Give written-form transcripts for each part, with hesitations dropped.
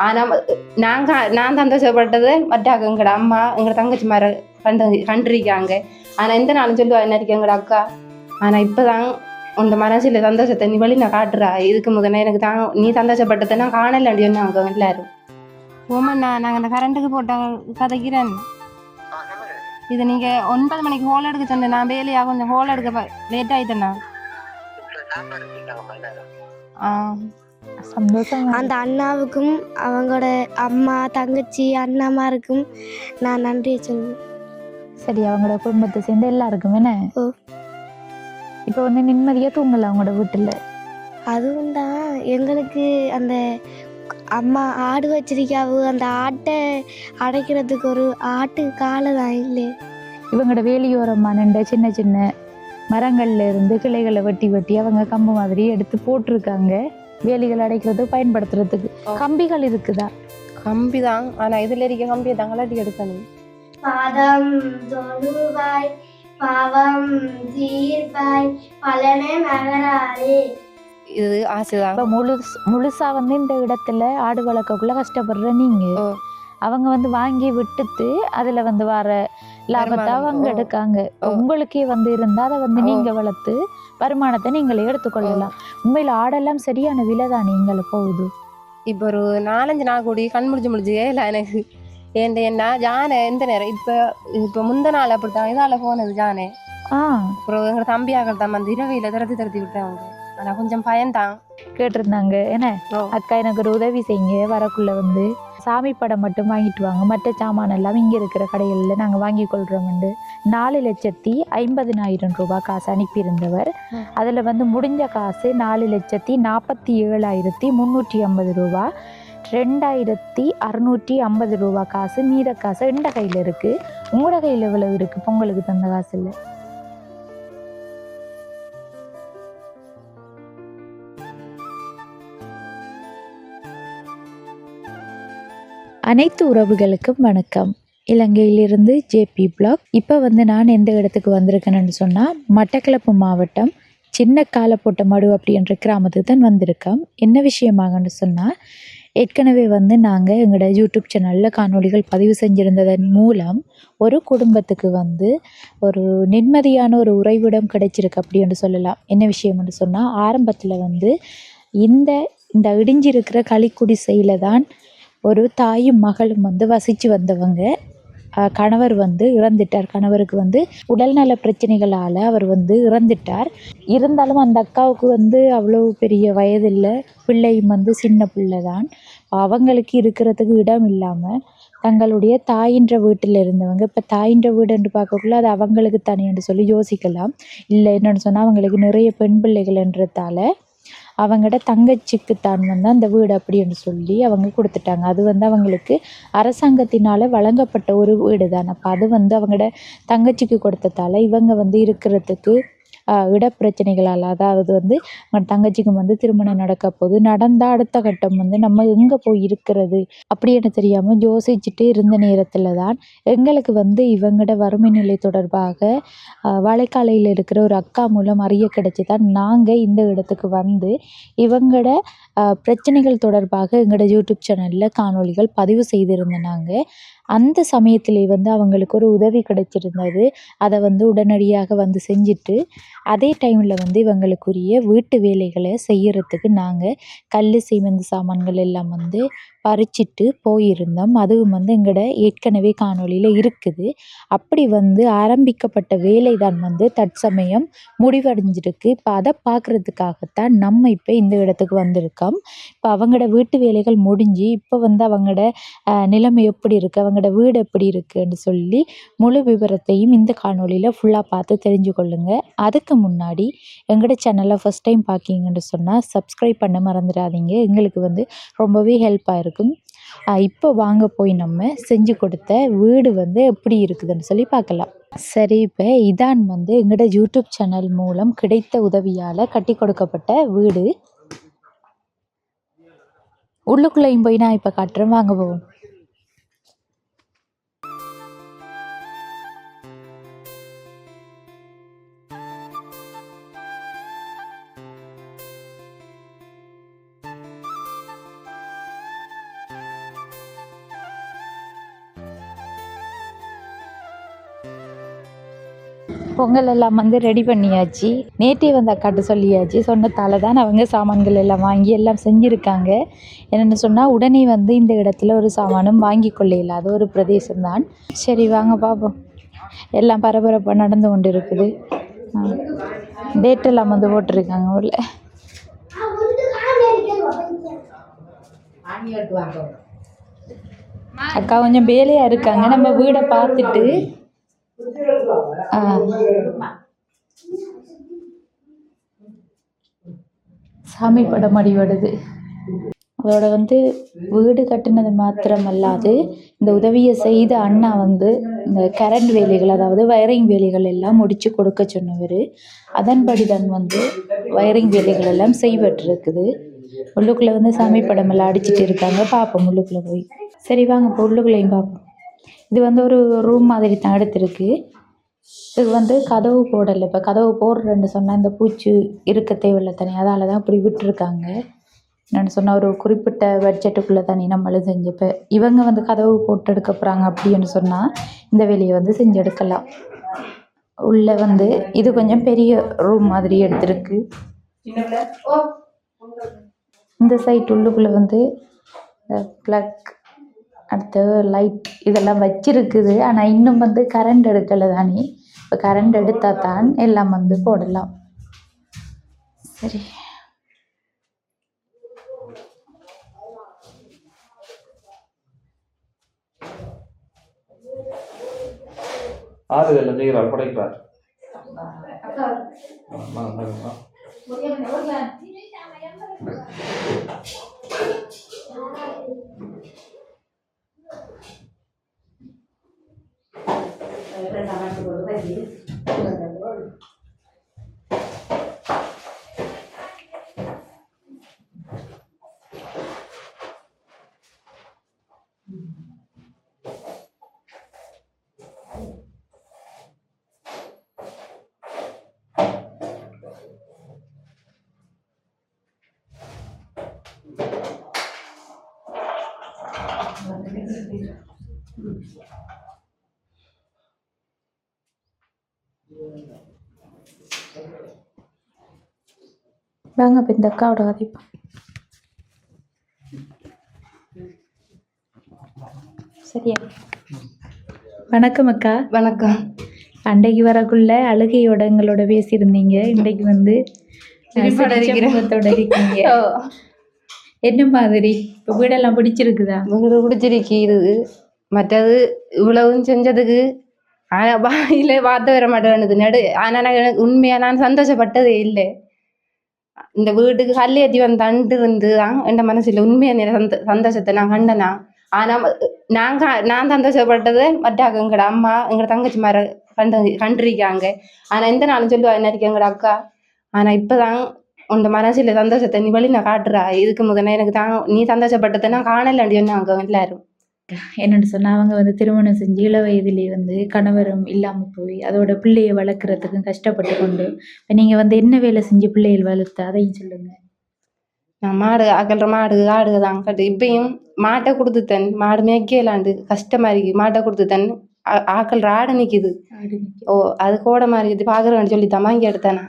ஆனா நான் சந்தோஷப்பட்டது மற்றாக்க எங்கட அம்மா எங்கட தங்கச்சி மார கண்டிருக்காங்க. ஆனா எந்த நாளும் சொல்லுவா என்ன இருக்கு எங்கட அக்கா. ஆனா இப்பதான் உங்க மனசுல சந்தோஷத்தை நீ வழி நான் காட்டுறா. இதுக்கு முதல்ல எனக்கு நீ சந்தோஷப்பட்டதை நான் காணலன்னு சொன்னாங்க எல்லாரும். ஓமண்ணா நாங்கள் அந்த கரண்ட்டுக்கு போட்ட கதைக்கிறேன். இது நீங்க 9 மணிக்கு ஹோல் எடுக்க சொன்னேன். நான் வேலையா கொஞ்சம் ஹோல் எடுக்க லேட் ஆயிட்டேண்ணா. சந்தோஷம். அந்த அண்ணாவுக்கும் அவங்களோட அம்மா தங்கச்சி அண்ணாமாருக்கும் நான் நன்றியை சொல்லுவேன். சரி, அவங்களோட குடும்பத்தை சேர்ந்து எல்லாருக்கும் என்ன இப்போ வந்து நிம்மதியாக தூங்கல அவங்களோட வீட்டில். அதுவும் தான் எங்களுக்கு அந்த அம்மா ஆடு வச்சிருக்காவு, அந்த ஆட்டை அடைக்கிறதுக்கு ஒரு ஆட்டு காலை தான் இல்லை. இவங்களோட வேலியோரமாக நின்ற சின்ன சின்ன மரங்கள்ல இருந்து கிளைகளை வெட்டி வெட்டி அவங்க கம்பு மாதிரி எடுத்து போட்டிருக்காங்க. வேலிகள் அடைக்கிறது பயன்படுத்துறதுக்கு கம்பிகள் இருக்குதா? கம்பி தான், ஆனா இதுல இருக்க கம்பியை தங்களாட்டி எடுக்கணும். பாதம் தொழுவாய் பாவம் தீர்ப்பாய் பலனே மகராரே. இது ஆசைதான். முழுசா வந்து இந்த இடத்துல ஆடு வளர்க்கக்குள்ள கஷ்டப்படுற நீங்க அவங்க வந்து வாங்கி விட்டுட்டு அதுல வந்து வர லாபத்தை அவங்க எடுக்காங்க. உங்களுக்கே வந்து இருந்தா அதை வந்து நீங்க வளர்த்து வருமானத்தை நீங்களே எடுத்துக்கொள்ளலாம். உண்மையில ஆடெல்லாம் சரியான விலைதான் நீங்கள போகுது. இப்ப ஒரு 4-5 நாள் கூடி கண் முடிஞ்சு இல்லை எனக்கு என்ன ஜானே எந்த நேரம் இப்ப முந்த நாள் அப்படித்தான் இதால போனது ஜானே. அப்புறம் எங்க தம்பியாக்கள் தான் வந்து இரவையில திரத்தி விட்டாங்க. ஆனா கொஞ்சம் பயன்தான் கேட்டிருந்தாங்க. என்ன அக்கா எனக்கு ஒரு உதவி செய்யுங்க, வரக்குள்ள வந்து சாமி படம் மட்டும் வாங்கிட்டு வாங்க, மற்ற சாமான் எல்லாம் இங்க இருக்கிற கடைகளில் நாங்கள் வாங்கி கொள்றோம். 4,50,000 ரூபாய் காசு அனுப்பியிருந்தவர். அதில் வந்து முடிஞ்ச காசு 4,47,350 ரூபாய், 2,650 ரூபாய் காசு, மீத காசு எந்த கையில் இருக்கு. உங்களோட கையில் எவ்வளவு இருக்கு பொங்கலுக்கு தந்த காசு இல்லை? அனைத்து உறவுகளுக்கும் வணக்கம். இலங்கையிலிருந்து ஜேபி பிளாக். இப்போ வந்து நான் எந்த இடத்துக்கு வந்திருக்கேன்னு சொன்னால் மட்டக்களப்பு மாவட்டம் சின்ன காலப்போட்ட அப்படின்ற கிராமத்துக்கு தான் வந்திருக்கோம். என்ன விஷயமாகன்னு சொன்னால் ஏற்கனவே வந்து நாங்கள் எங்களோட யூடியூப் சேனலில் காணொலிகள் பதிவு செஞ்சுருந்ததன் மூலம் ஒரு குடும்பத்துக்கு வந்து ஒரு நிம்மதியான ஒரு உறைவிடம் கிடைச்சிருக்கு அப்படின்னு சொல்லலாம். என்ன விஷயம்னு சொன்னால் ஆரம்பத்தில் வந்து இந்த இடிஞ்சிருக்கிற களிக்குடிசையில் தான் ஒரு தாயும் மகளும் வந்து வசித்து வந்தவங்க. கணவர் வந்து இறந்துட்டார். கணவருக்கு வந்து உடல்நல பிரச்சனைகளால் அவர் வந்து இறந்துட்டார். இருந்தாலும் அந்த அக்காவுக்கு வந்து அவ்வளோ பெரிய வயதில்லை, பிள்ளையும் வந்து சின்ன பிள்ளை தான். அவங்களுக்கு இருக்கிறதுக்கு இடம் இல்லாமல் தங்களுடைய தாயின்ற வீட்டில் இருந்தவங்க இப்போ தாயின்ற வீடுன்னு பார்க்கக்குள்ள அது அவங்களுக்கு தானேன்னு சொல்லி யோசிக்கலாம். இல்லை என்னென்னு சொன்னால் அவங்களுக்கு நிறைய பெண் பிள்ளைகள்ன்றதால அவங்களோட தங்கச்சிக்கு தான் வந்து அந்த வீடு அப்படின்னு சொல்லி அவங்க கொடுத்துட்டாங்க. அது வந்து அவங்களுக்கு அரசாங்கத்தினால் வழங்கப்பட்ட ஒரு வீடு தான். அப்போ அது வந்து அவங்களோட தங்கச்சிக்கு கொடுத்ததால இவங்க வந்து இருக்கிறதுக்கு இடப்பிரச்சனைகளால், அதாவது வந்து தங்கச்சிக்கு வந்து திருமணம் நடக்க போது நடந்தால் அடுத்த கட்டம் வந்து நம்ம எங்கே போய் இருக்கிறது அப்படின்னு தெரியாமல் யோசிச்சுட்டு இருந்த நேரத்தில் தான் எங்களுக்கு வந்து இவங்களோட வறுமை நிலை தொடர்பாக வாழைக்காலையில் இருக்கிற ஒரு அக்கா மூலம் அறிய கிடைச்சி தான் நாங்கள் இந்த இடத்துக்கு வந்து இவங்களோட பிரச்சனைகள் தொடர்பாக எங்களோட யூடியூப் சேனலில் காணொலிகள் பதிவு செய்திருந்தோம். நாங்கள் அந்த சமயத்திலே வந்து அவங்களுக்கு ஒரு உதவி கிடைச்சிருந்தது. அதை வந்து உடனடியாக வந்து செஞ்சுட்டு அதே டைமில் வந்து இவங்களுக்குரிய வீட்டு வேலைகளை செய்யறதுக்கு நாங்கள் கல் சிமெண்ட் சாமான்கள் எல்லாம் வந்து பறிச்சிட்டு போயிருந்தோம். அதுவும் வந்து எங்களோட ஏற்கனவே காணொலியில் இருக்குது. அப்படி வந்து ஆரம்பிக்கப்பட்ட வேலை தான் வந்து தற்சமயம் முடிவடைஞ்சிருக்கு. இப்போ அதை பார்க்குறதுக்காகத்தான் நம்ம இப்போ இந்த இடத்துக்கு வந்திருக்கோம். இப்போ அவங்களோட வீட்டு வேலைகள் முடிஞ்சு இப்போ வந்து அவங்களோட நிலைமை எப்படி இருக்குது, அவங்களோட வீடு எப்படி இருக்குன்னு சொல்லி முழு விவரத்தையும் இந்த காணொலியில் ஃபுல்லாக பார்த்து தெரிஞ்சு கொள்ளுங்க. அதுக்கு முன்னாடி எங்களோட சேனலை ஃபஸ்ட் டைம் பார்க்கிங்கன்னு சொன்னால் சப்ஸ்கிரைப் பண்ண மறந்துடாதீங்க. எங்களுக்கு வந்து ரொம்பவே ஹெல்ப்பாக இருக்கும். இப்போ வாங்க போய் நம்ம செஞ்சு கொடுத்த வீடு வந்து எப்படி இருக்குதுன்னு சொல்லி பார்க்கலாம். சரி, இப்போ இதான் வந்து எங்களோட யூடியூப் சேனல் மூலம் கிடைத்த உதவியால் கட்டி கொடுக்கப்பட்ட வீடு. உள்ளுக்குள்ளேயும் போய் நான் இப்போ காட்டுறேன், வாங்க போவோம். பொங்கல் எல்லாம் வந்து ரெடி பண்ணியாச்சு. நேற்றே வந்து அக்காட்ட சொல்லியாச்சு. சொன்னதால தான் அவங்க சாமான்கள் எல்லாம் வாங்கி எல்லாம் செஞ்சுருக்காங்க. என்னென்னு சொன்னால் உடனே வந்து இந்த இடத்துல ஒரு சாமானும் வாங்கி கொள்ள இல்லாத ஒரு பிரதேசம்தான். சரி வாங்க பார்ப்போம். எல்லாம் பரபரப்பாக நடந்து கொண்டு இருக்குது. டேட்டெல்லாம் வந்து போட்டிருக்காங்க உள்ள. அக்கா கொஞ்சம் வேலையாக இருக்காங்க. நம்ம வீடை பார்த்துட்டு சாமி படம் அடிபடுது. அதோட வந்து வீடு கட்டினது மாத்திரமல்லாது இந்த உதவியை செய்த அண்ணா வந்து இந்த கரண்ட் வேலைகள், அதாவது வயரிங் வேலைகள் எல்லாம் முடித்து கொடுக்க சொன்னவர். அதன்படி தான் வந்து வயரிங் வேலைகள் எல்லாம் செய்வற்றிருக்குது. உள்ளுக்குள்ளே வந்து சாமி படம் எல்லாம் அடிச்சுட்டு இருக்காங்க. பார்ப்போம் உள்ளுக்குள்ளே போய். சரி வாங்க இப்போ உள்ளுக்குள்ளேயும் பார்ப்போம். இது வந்து ஒரு ரூம் மாதிரி தான் எடுத்திருக்கு. இது வந்து கதவு போடலை. இப்போ கதவு போடுறேன்னு சொன்னால் இந்த பூச்சி இருக்க தேவையில்லை தனி, அதால் தான் இப்படி விட்டுருக்காங்க. என்னென்னு சொன்னால் ஒரு குறிப்பிட்ட பட்ஜெட்டுக்குள்ளே தனி நம்மளும் செஞ்சு, இப்போ இவங்க வந்து கதவு போட்டு எடுக்க போகிறாங்க அப்படின்னு சொன்னால் இந்த வேலையை வந்து செஞ்சு எடுக்கலாம். உள்ளே வந்து இது கொஞ்சம் பெரிய ரூம் மாதிரி எடுத்திருக்கு. இந்த சைட் உள்ளுக்குள்ளே வந்து ப்ளக், அடுத்து லைட் இதெல்லாம் வச்சிருக்குது. ஆனால் இன்னும் வந்து கரண்ட் எடுக்கலை தானே. இப்போ கரண்ட் எடுத்தால் தான் எல்லாம் வந்து போடலாம். சரி ஆறுதல் செய்கிறார் படைக்கிறார். வாங்க இப்போ இந்த அக்காவோட கதைப்பா. சரியா? வணக்கம் அக்கா. வணக்கம். அன்றைக்கு வரக்குள்ள அழுகையோட எங்களோட பேசியிருந்தீங்க. இன்றைக்கு வந்து சிரிச்ச இருக்கீங்க. என்ன மாதிரி இப்போ வீடெல்லாம் பிடிச்சிருக்குதா? வீடு பிடிச்சிருக்கு. மற்றது இவ்வளவும் செஞ்சதுக்கு ஆனால் வாயில வார்த்தை வர மாட்டேன்னுது. ஆனால் எனக்கு உண்மையாக நான் சந்தோஷப்பட்டதே இல்லை. இந்த வீட்டுக்கு கல் ஏற்றி வந்தான்ட்டு இருந்து தான் என் மனசில் உண்மையான சந்தோஷத்தை நான் கண்டனா. ஆனால் நான் சந்தோஷப்பட்டது மற்றாக்க எங்கட அம்மா எங்கட தங்கச்சி மாதிரி கண்டிருக்காங்க. ஆனால் எந்த நாளும் சொல்லுவா என்ன இருக்கு எங்கட அக்கா. ஆனால் இப்போதான் உன் மனசில் சந்தோஷத்தை நீ வழி நான் காட்டுறா. இதுக்கு முதல்ல எனக்கு தான் நீ சந்தோஷப்பட்டதை நான் காணலாண்டி சொன்னாங்க எல்லாரும். என்னென்னு சொன்னால் அவங்க வந்து திருமணம் செஞ்சு இள வயதிலேயே வந்து கணவரும் இல்லாமல் போய் அதோட பிள்ளையை வளர்க்குறதுக்கும் கஷ்டப்பட்டு கொண்டு இப்போ நீங்கள் வந்து என்ன வேலை செஞ்சு பிள்ளைகள் வளர்த்து அதையும் சொல்லுங்கள். நான் மாடு அகல்ற மாடு ஆடு தான் கட்டு. இப்பயும் மாட்டை கொடுத்துத்தன், மாடு மேய்க்கலாண்டு கஷ்டமா இருக்கு. மாட்டை கொடுத்துத்தன் ஆக்கல்ற ஆடு நிற்கிது. ஓ அது கோடை மாதிரி இது பார்க்குறேன்னு சொல்லி தான் வாங்கி எடுத்தேன்.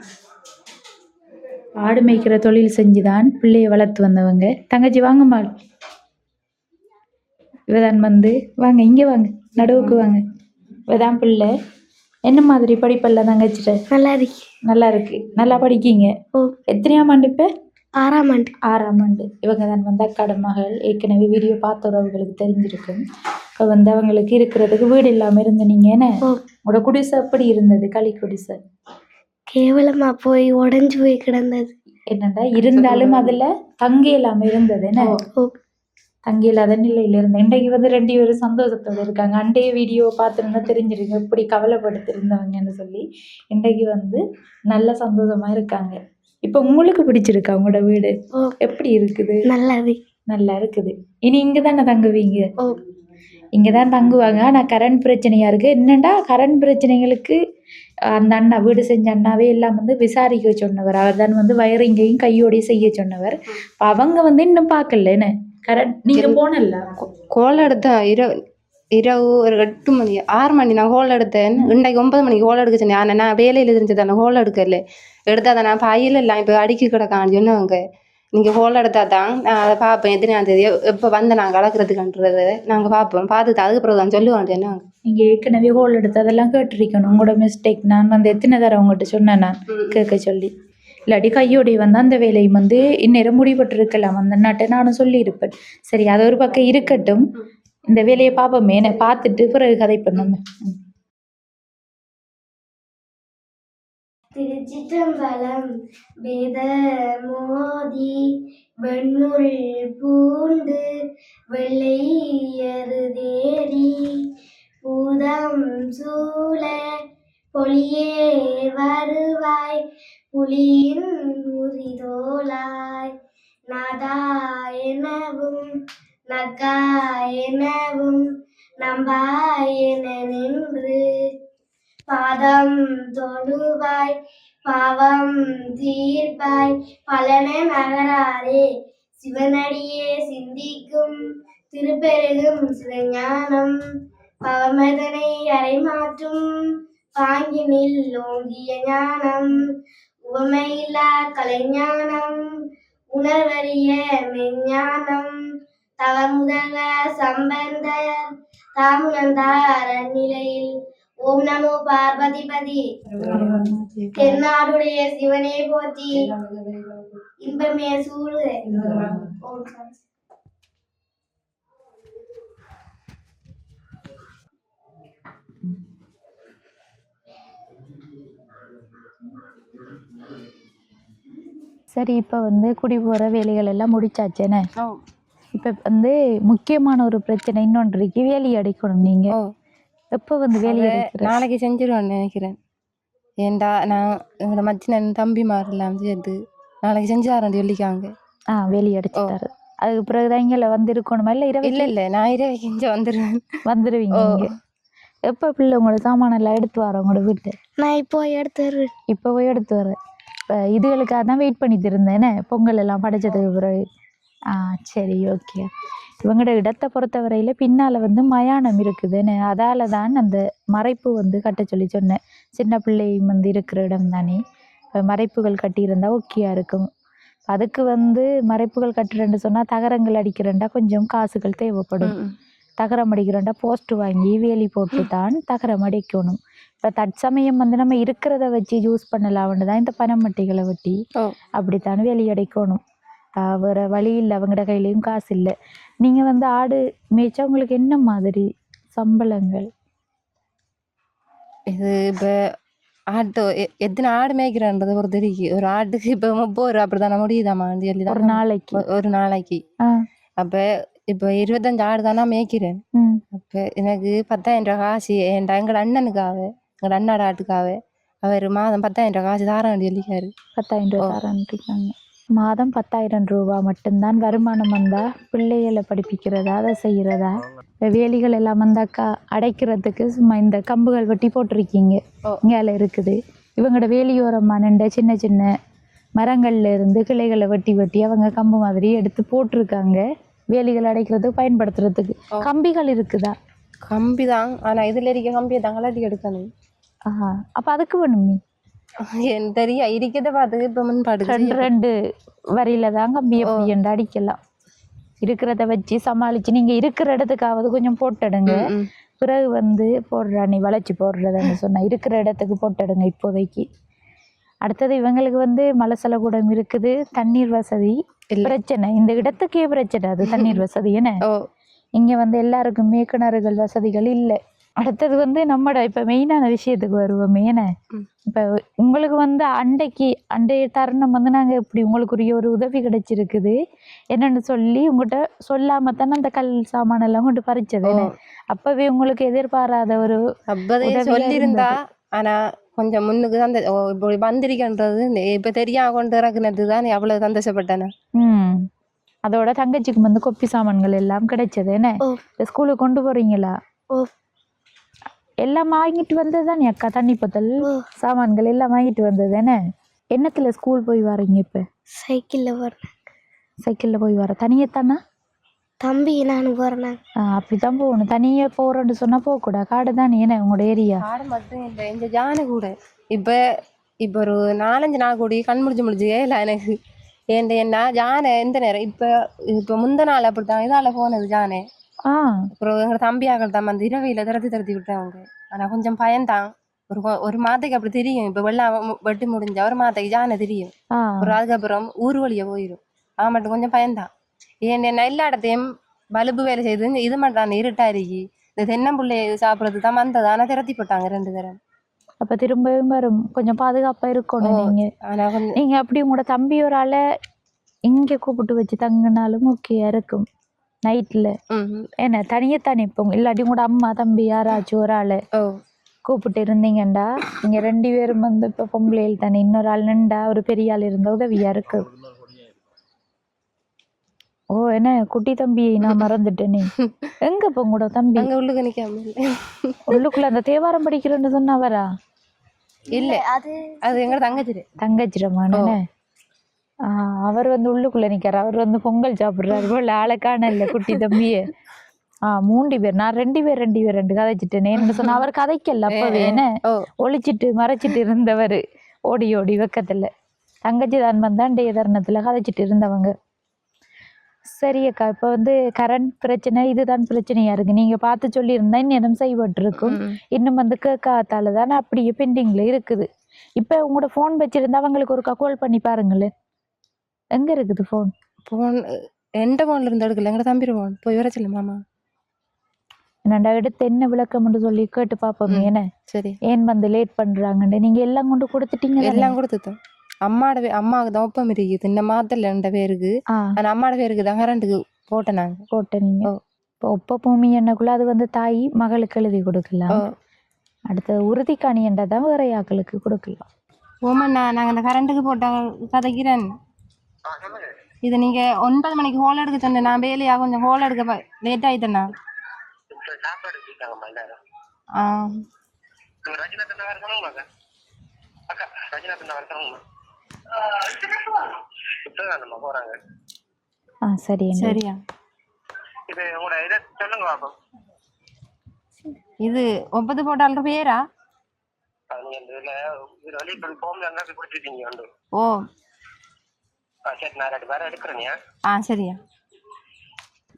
ஆடு மேய்க்கிற தொழில் செஞ்சுதான் பிள்ளையை வளர்த்து வந்தவங்க. தங்கச்சி வாங்க மாடு. இவதான் வந்து வாங்க இங்கே வாங்க நடுவுக்கு வாங்க. இவதான் பிள்ளை. என்ன மாதிரி படிப்பெல்லாம் தங்கச்சிட்ட? நல்லா இருக்கு. நல்லா இருக்கு. நல்லா படிக்கீங்க. ஓ எத்தனையாம் ஆண்டு? இப்போ 6ஆம் ஆண்டு. 6ஆம் ஆண்டு. இவங்க தான் வந்து அக்காட மகள். ஏற்கனவே வீடியோ பார்த்தவர்களுக்கு தெரிஞ்சிருக்கும். இப்போ வந்து அவங்களுக்கு இருக்கிறதுக்கு வீடு இல்லாமல் இருந்த நீங்கள் என்ன உங்களோட குடிசை எப்படி இருந்தது? களி குடிசை கேவலமா போய் உடஞ்சு போய் கிடந்தது. என்னடா இருந்தாலும் அதில் தங்க இல்லாமல் இருந்தது. என்ன தங்கி இல்லாத நிலையில் இருந்தேன். இன்றைக்கு வந்து 2 பேரும் சந்தோஷத்தோடு இருக்காங்க. அண்டைய வீடியோவை பார்த்துருந்தா தெரிஞ்சிருங்க எப்படி கவலைப்படுத்திருந்தவங்கன்னு சொல்லி. இன்றைக்கு வந்து நல்ல சந்தோஷமாக இருக்காங்க. இப்போ உங்களுக்கு பிடிச்சிருக்கா உங்களோட வீடு? எப்படி இருக்குது? நல்லா இருக்குது. இனி இங்கே தானே தங்குவீங்க? இங்கே தான் தங்குவாங்க. ஆனால் கரண்ட் பிரச்சனையாக இருக்குது. என்னென்னா கரண்ட் பிரச்சனைகளுக்கு அந்த அண்ணா வீடு செஞ்ச அண்ணாவே எல்லாம் வந்து விசாரிக்க சொன்னவர். அவர் தான் வந்து வயரிங்கையும் கையோடையும் செய்ய சொன்னவர். அவங்க வந்து இன்னும் பார்க்கல. என்ன கரண்ட் நீங்கள் போனல கோலம் எடுத்தா இரவு ஒரு 8 மணி 6 மணி நான் ஹோல் எடுத்தேன். இன்றைக்கு 9 மணிக்கு ஹோல் எடுக்க சொன்னேன். ஆனால் நான் வேலையில் இருந்துச்சு நான் ஹோல் எடுக்கல. எடுத்தால் தான் நான் பையில எல்லாம் இப்போ அடுக்கி கிடக்கான்னு சொன்னவங்க. நீங்கள் ஹோல் எடுத்தால் தான் நான் அதை பார்ப்பேன். எத்தனையாம் தேதி எப்போ வந்து நாங்கள் கலக்கிறதுக்குன்றது நாங்கள் பார்ப்போம். பார்த்துட்டு அதுக்கு பிறகு தான் சொல்லுவான் சொன்னாங்க. நீங்கள் ஏற்கனவே ஹோல் எடுத்து அதெல்லாம் கேட்டிருக்கணும். உங்களோட மிஸ்டேக் நான் வந்து எத்தனை தடவை உங்கள்கிட்ட சொன்னேன் நான் கேட்க சொல்லி. இல்லாட்டி கையோடைய வந்து அந்த வேலையும் வந்து இந்நேரம் முடிபட்டிருக்கலாம் அந்த நாட்டை நானும் சொல்லியிருப்பேன். சரி அது ஒரு பக்கம் இருக்கட்டும், இந்த வேலையை பார்ப்போமே என்னை பார்த்துட்டு பிறகு கதை பண்ணோமே. திருச்சிற்றம்பலம். வேத மோதி வெண்ணுள் பூண்டு வெள்ளையருதேறி பூதம் சூழ பொலியே வருவாய் புலியின் உரிதோளாய் நாதாயனவும் நக்காயனவும் நம்பாயன நின்று பாதம் தொழுவாய் பாவம் தீர்ப்பாய் பலன நகராரே சிவனடியே சிந்திக்கும் திருப்பெருகும் சிவஞானம் பவமதனை அறைமாற்றும் பாங்கினில் ஓங்கிய ஞானம் உவமையில்லா கலைஞானம் உணர்வறிய மெஞ்ஞானம் தவமுதல்வ சம்பந்தர் தாமுணர்ந்தார் அந்நிலையில். ஓம் நமோ பார்வதிபதி. தென்னாடுடைய சிவனே போற்றி. இன்பமே சூழ். ஓம் சாந்தி. சரி இப்போ வந்து குடி போகிற வேலைகள் எல்லாம் முடிச்சாச்சேனே. இப்போ வந்து முக்கியமான ஒரு பிரச்சனை இன்னொன்று இருக்கு, வேலி அடைக்கணும். நீங்கள் எப்போ வந்து வேலி அடைக்கிற? நாளைக்கு செஞ்சிருவான்னு நினைக்கிறேன். ஏண்டா நான் எங்களோட மச்சினன் தம்பி மாறலாம் சேர்த்து நாளைக்கு செஞ்சாரன் சொல்லிக்காங்க. வேலி அடைச்சிட்டாரு. அதுக்கு பிறகுதான் இங்கே வந்து இருக்கணுமா? இல்லை இரவு? இல்லை நான் இரவு செஞ்சு வந்துடுவீங்க இங்கே. எப்போ பிள்ளை உங்களோட சாமானெல்லாம் எடுத்து வர உங்களோட வீட்டு? நான் இப்போ எடுத்து வரேன். இப்போ போய் எடுத்து வரேன். இப்போ இதுகளுக்காக தான் வெயிட் பண்ணிட்டு இருந்தேனே, பொங்கல் எல்லாம் படைச்சதுக்கு பிறகு. சரி ஓகே. இவங்களோட இடத்தை பொறுத்தவரையில் பின்னால் வந்து மயானம் இருக்குதுன்னு, அதால் தான் அந்த மறைப்பு வந்து கட்ட சொல்லி சொன்னேன். சின்ன பிள்ளை வந்து இருக்கிற இடம் தானே, இப்போ மறைப்புகள் கட்டியிருந்தால் ஓகேயா இருக்கும். அதுக்கு வந்து மறைப்புகள் கட்டுறேன்னு சொன்னால் தகரங்கள் அடிக்கிறேன்டா கொஞ்சம் காசுகள் தேவைப்படும். தகரம் அடிக்கிறேன்டா போஸ்ட் வாங்கி வேலி போட்டு தான் தகரம் அடிக்கணும். இப்போ தற்சமயம் வந்து நம்ம இருக்கிறத வச்சு யூஸ் பண்ணலாம்னு தான் இந்த பனமட்டைகளை வெட்டி அப்படித்தான் வேலி அடைக்கணும். வேறு வழி இல்லை, அவங்களோட கையிலையும் காசு இல்லை. நீங்கள் வந்து ஆடு மேய்ச்சா உங்களுக்கு என்ன மாதிரி சம்பளங்கள்? இது இப்போ ஆட்டு எத்தனை ஆடு மேய்க்கிறன்றது ஒரு தெரியுது. ஒரு ஆட்டுக்கு இப்போ 30 ரூபா அப்படி தானே முடியுதாம்மா சொல்லி ஒரு நாளைக்கு? ஒரு நாளைக்கு. அப்போ இப்போ 25 ஆடு தானே மேய்க்கிறேன். அப்போ எனக்கு 10,000 ரூபா காசு என்டா எங்களோட அண்ணனுக்காக, எங்களோட அண்ணாட ஆட்டுக்காக அவர் மாதம் 10,000 ரூபா காசு தாரேன் சொல்லிக்காரு. 10,000 ரூபா தாரேன்ருக்காங்க. மாதம் 10,000 ரூபா மட்டும்தான் வருமானம் வந்தால் பிள்ளைகளை படிப்பிக்கிறதா அதை செய்கிறதா? வேலிகள் எல்லாம் வந்தாக்கா அடைக்கிறதுக்கு சும்மா இந்த கம்புகள் வெட்டி போட்டிருக்கீங்க இங்கே இருக்குது. இவங்களோட வேலியோரமான சின்ன சின்ன மரங்கள்ல இருந்து கிளைகளை வெட்டி வெட்டி அவங்க கம்பு மாதிரி எடுத்து போட்டிருக்காங்க. வேலிகள் அடைக்கிறதுக்கு பயன்படுத்துறதுக்கு கம்பிகள் இருக்குதா? கம்பி தான், ஆனால் இதில் இருக்க கம்பியை தான் கலட்டி எடுக்கணும். அப்போ அதுக்கு வேணுமே எனக்கு தெரியா இருக்கிறத பார்த்து இப்போ முன்பாடு 2 வரியில தான் கம்பி எப்படி அடிக்கலாம். இருக்கிறத வச்சு சமாளிச்சு நீங்கள் இருக்கிற இடத்துக்காவது கொஞ்சம் போட்டுடுங்க. பிறகு வந்து போடுறா நீ வளைச்சி போடுறதுன்னு சொன்னால் இருக்கிற இடத்துக்கு போட்டுடுங்க இப்போதைக்கு. அடுத்தது இவங்களுக்கு வந்து மலசல கூடம் இருக்குது, தண்ணீர் வசதி பிரச்சனை. இந்த இடத்துக்கே பிரச்சனை அது தண்ணீர் வசதி. என்ன இங்கே வந்து எல்லாருக்குமே கிணறுகள் வசதிகள் இல்லை. அடுத்தது வந்து நம்மட இப்போ மெயினான விஷயத்துக்கு வருவோமே. என்ன இப்போ உங்களுக்கு வந்து அண்டைய தருணம் வந்து நாங்கள் இப்படி உங்களுக்குரிய ஒரு உதவி கிடைச்சிருக்குது என்னென்னு சொல்லி உங்கள்கிட்ட சொல்லாம தானே அந்த கல் சாமானெல்லாம் கொண்டு பறிச்சது. அப்பவே உங்களுக்கு எதிர்பாராத ஒரு சொல்லியிருந்தா. ஆனால் கொஞ்சம் முன்னுக்கு தான் இப்போ வந்திருக்கின்றது இப்போ தெரியாம கொண்டு இறக்குனது தான் அவ்வளவு சந்தோஷப்பட்டேன். அதோட தங்கச்சிக்கு வந்து கொப்பி சாமான்கள் எல்லாம் கிடைச்சது. என்ன ஸ்கூலுக்கு கொண்டு போறீங்களா? எல்லாம் வாங்கிட்டு வந்தது தானே அக்கா? தண்ணி போத்தல் சாமான்கள் எல்லாம் வாங்கிட்டு வந்தது. என்னத்துல ஸ்கூல் போய் வரீங்க? இப்போ சைக்கிளில் வரேன். சைக்கிளில் போய் வர தனியத்தானா? தம்பி நானும் போறேன். அப்படித்தான் போகணும். தனியா போறேன்னு சொன்னா போகக்கூடாது. காடு தானே என்ன உங்களோட ஏரியா? காடு மட்டும் இல்லை, இந்த ஜானை கூட இப்போ இப்போ ஒரு 4-5 நாள் கூடி கண் முடிச்சு இல்லை எனக்கு என்ன ஜானை எந்த நேரம் இப்போ முந்த நாள் அப்படித்தான் இதால போனது ஜானே. அப்புறம் எங்க தம்பியாக்கள் தான் அந்த இரவையில திரத்தி விட்டாங்க. ஆனா கொஞ்சம் பயன்தான். ஒரு மாதத்துக்கு அப்படி தெரியும். இப்ப வெள்ளம் வெட்டி முடிஞ்சா ஒரு மாதத்துக்கு ஜானை தெரியும். அப்புறம் அதுக்கப்புறம் ஊர் வழியா போயிடும். அவன் மட்டும் கொஞ்சம் பயன்தான். என்ன எல்லா இடத்தையும் பல்பு வேலை செய்து இது மட்டும் இருட்டாருக்கி இந்த தென்னம்புள்ளைய சாப்பிடறது தான் வந்தது. ஆனா திரத்தி போட்டாங்க 2 தரம். அப்ப திரும்பவும் வரும். கொஞ்சம் பாதுகாப்பா இருக்கணும் நீங்க. நீங்க அப்படி உங்களோட தம்பி ஒரு ஆள இங்க கூப்பிட்டு வச்சு தங்கினாலும் ஓகேயா இருக்கும். நைட்ல என்ன தனியத்தானே இப்போங்க, இல்லாட்டி கூட அம்மா தம்பி யாராச்சும் ஒரு ஆளு கூப்பிட்டு இருந்தீங்கண்டா நீங்க 2 பேரும் வந்து இப்ப பொம்பளையில் தானே, இன்னொரு ஆள் நின்றா ஒரு பெரிய ஆள் இருந்த உதவியா இருக்கு. ஓ என்ன குட்டி தம்பி நான் மறந்துட்டேனே. எங்க இப்ப கூட தம்பி உள்ளுக்கு நிக்காம உள்ளுக்குள்ள அந்த தேவாரம் படிக்கிறேன்னு சொன்னா வரா? இல்ல அது எங்க தங்கச்சிரமான அவர் வந்து உள்ளுக்குள்ள நிக்கிறார். அவர் வந்து பொங்கல் சாப்பிடுறாரு போல. ஆளை காணல குட்டி தம்பிய. 3 பேர். நான் 2 பேர் கதைச்சிட்டேனே என்ன சொன்ன. அவர் கதைக்கல அப்பவே என்ன ஒளிச்சிட்டு மறைச்சிட்டு இருந்தவர் ஓடி ஓடி வெக்கத்துல. தங்கச்சி தான் வந்தாண்டே தருணத்துல கதைச்சிட்டு இருந்தவங்க. சரி அக்கா, இப்ப வந்து கரண்ட் பிரச்சனை இதுதான் பிரச்சனையா இருக்கு. நீங்க பார்த்து சொல்லி இருந்தா இன்னும் செய்யப்பட்டு இருக்கும். இன்னும் வந்து கேட்காதால தானே அப்படியே பெண்டிங்ல இருக்குது. இப்ப உங்களோட போன் வச்சிருந்தா அவங்களுக்கு ஒரு கால் பண்ணி பாருங்களேன். எங்க இருக்குது போன்? எந்த போன்ல இருந்து எடுக்கல, எங்க தம்பி போன் போய் வர சொல்லு மாமா. என்னடா எடுத்து என்ன விளக்கம்னு சொல்லி கேட்டு பாப்போம். என்ன சரி ஏன் வந்து லேட் பண்றாங்கன்னு. நீங்க எல்லாம் கொண்டு கொடுத்துட்டீங்க? எல்லாம் கொடுத்துட்டோம். அம்மாவுக்கு தான் ஒப்பம் இருக்குது. இந்த மாதத்துல 2 பேருக்கு. ஆனா அம்மாவோட பேருக்கு தான் கரண்ட்டுக்கு போட்டேன். நீங்க இப்போ ஒப்ப பூமி என்னக்குள்ள அது வந்து தாய் மகளுக்கு எழுதி கொடுக்கலாம். அடுத்தது உறுதிக்காணி என்றதான் வேற யாக்களுக்கு கொடுக்கலாம். ஓமண்ணா நாங்க இந்த கரண்ட்டுக்கு போட்ட கதைக்கிறேன். இது நீங்க 9 மணிக்கு ஹோல் எடுக்க சொன்னேன். நான் வேலையா கொஞ்சம் ஹோல் எடுக்க லேட் ஆயிட்டேண்ணா. சரியா இது 9 போட்டால் பேரா? ஓ சரியா